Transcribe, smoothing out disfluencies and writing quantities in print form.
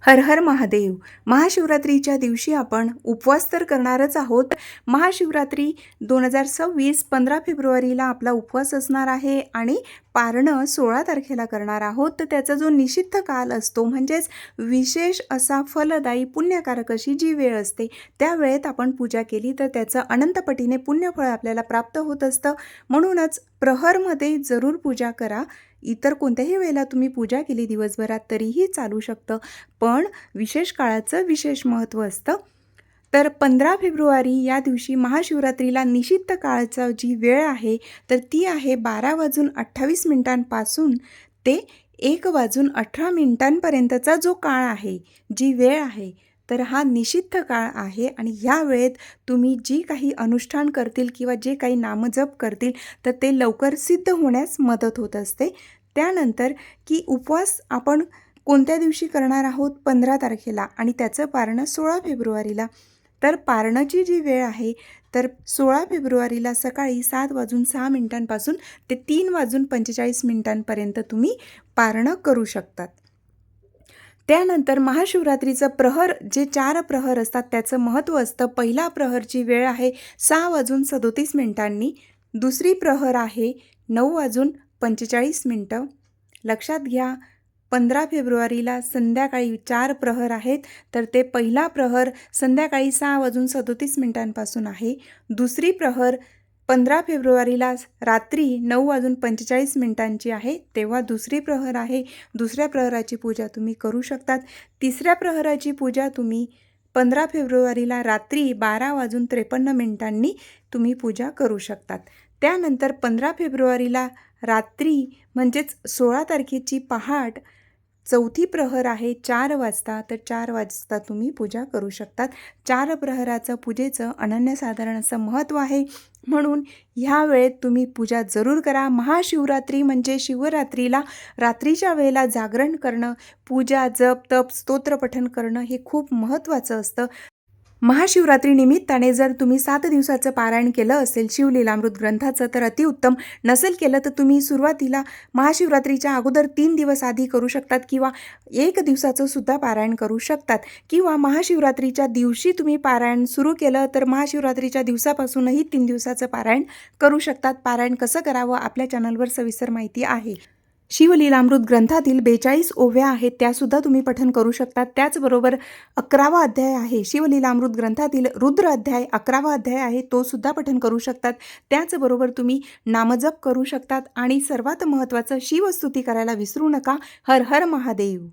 हर हर महादेव. महाशिवरात्रीच्या दिवशी आपण उपवास तर करणारच आहोत. महाशिवरात्री 2026 15 फेब्रुवारीला आपला उपवास असणार आहे आणि पारणं 16 तारखेला करणार आहोत. तर त्याचा जो निषिद्ध काल असतो म्हणजेच विशेष असा फलदायी पुण्यकारक अशी जी वेळ असते त्या वेळेत आपण पूजा केली तर त्याचं अनंतपटीने पुण्यफळ आपल्याला प्राप्त होत असतं. म्हणूनच प्रहरमध्ये जरूर पूजा करा. इतर कोणत्याही वेळेला तुम्ही पूजा केली दिवसभरात तरीही चालू शकतं, पण विशेष काळाचं विशेष महत्त्व असतं. तर 15 फेब्रुवारी या दिवशी महाशिवरात्रीला निषिद्ध काळाचा जी वेळ आहे तर ती आहे 12:28 ते 1:18 जो काळ आहे, जी वेळ आहे, तर हा निषिद्ध काळ आहे. आणि ह्या वेळेत तुम्ही जी काही अनुष्ठान करतील किंवा जे काही नामजप करतील तर ते लवकर सिद्ध होण्यास मदत होत असते. त्यानंतर की उपवास आपण कोणत्या दिवशी करणार आहोत 15 तारखेला आणि त्याचं पारणं 16 फेब्रुवारीला. तर पारणाची जी वेळ आहे तर 16 फेब्रुवारीला सकाळी 7:06 ते 3:45 तुम्ही पारणं करू शकतात. त्यानंतर महाशिवरात्रीचं प्रहर जे 4 प्रहर असतात त्याचं महत्त्व असतं. पहिला प्रहरची वेळ आहे 6:37. दुसरी प्रहर आहे 9:45. लक्षात घ्या, 15 फेब्रुवारीला संध्याकाळी 4 प्रहर आहेत तर ते पहिला प्रहर संध्याकाळी 6:37 आहे. दुसरी प्रहर 15 फेब्रुवारीला रात्री 9:45 आहे, तेव्हा दुसरी प्रहर आहे. दुसऱ्या प्रहराची पूजा तुम्ही करू शकतात. तिसऱ्या प्रहराची पूजा तुम्ही 15 फेब्रुवारीला रात्री 12:53 तुम्ही पूजा करू शकतात. त्यानंतर 15 फेब्रुवारीला रात्री म्हणजेच 16 तारखेची पहाट चौथी प्रहर आहे 4 वाजता, तर 4 वाजता तुम्ही पूजा करू शकतात. 4 प्रहराचं पूजेचं अनन्यसाधारण असं महत्त्व आहे, म्हणून ह्या वेळेत तुम्ही पूजा जरूर करा. महाशिवरात्री म्हणजे शिवरात्रीला रात्रीच्या वेळेला जागरण करणं, पूजा, जप, तप, स्तोत्रपठण करणं हे खूप महत्त्वाचं असतं. महाशिवरात्री निमित्ताने जर तुम्ही 7 दिवसाचं पारायण केलं असेल शिवलीलामृत ग्रंथाचं तर अतिउत्तम. नसेल केलं तर तुम्ही सुरुवातीला महाशिवरात्रीच्या अगोदर 3 दिवस आधी करू शकतात किंवा 1 दिवसाचं सुद्धा पारायण करू शकतात. किंवा महाशिवरात्रीच्या दिवशी तुम्ही पारायण सुरू केलं तर महाशिवरात्रीच्या दिवसापासूनही 3 दिवसाचं पारायण करू शकतात. पारायण कसं करावं आपल्या चॅनलवर सविस्तर माहिती आहे. शिवलीलामृत ग्रंथातील 42 ओव्या आहेत त्यासुद्धा तुम्ही पठण करू शकतात. त्याचबरोबर 11वा अध्याय आहे शिवलीलामृत ग्रंथातील रुद्र अध्याय 11वा अध्याय आहे, तो सुद्धा पठण करू शकतात. त्याचबरोबर तुम्ही नामजप करू शकतात आणि सर्वात महत्त्वाचं शिवस्तुती करायला विसरू नका. हर हर महादेव.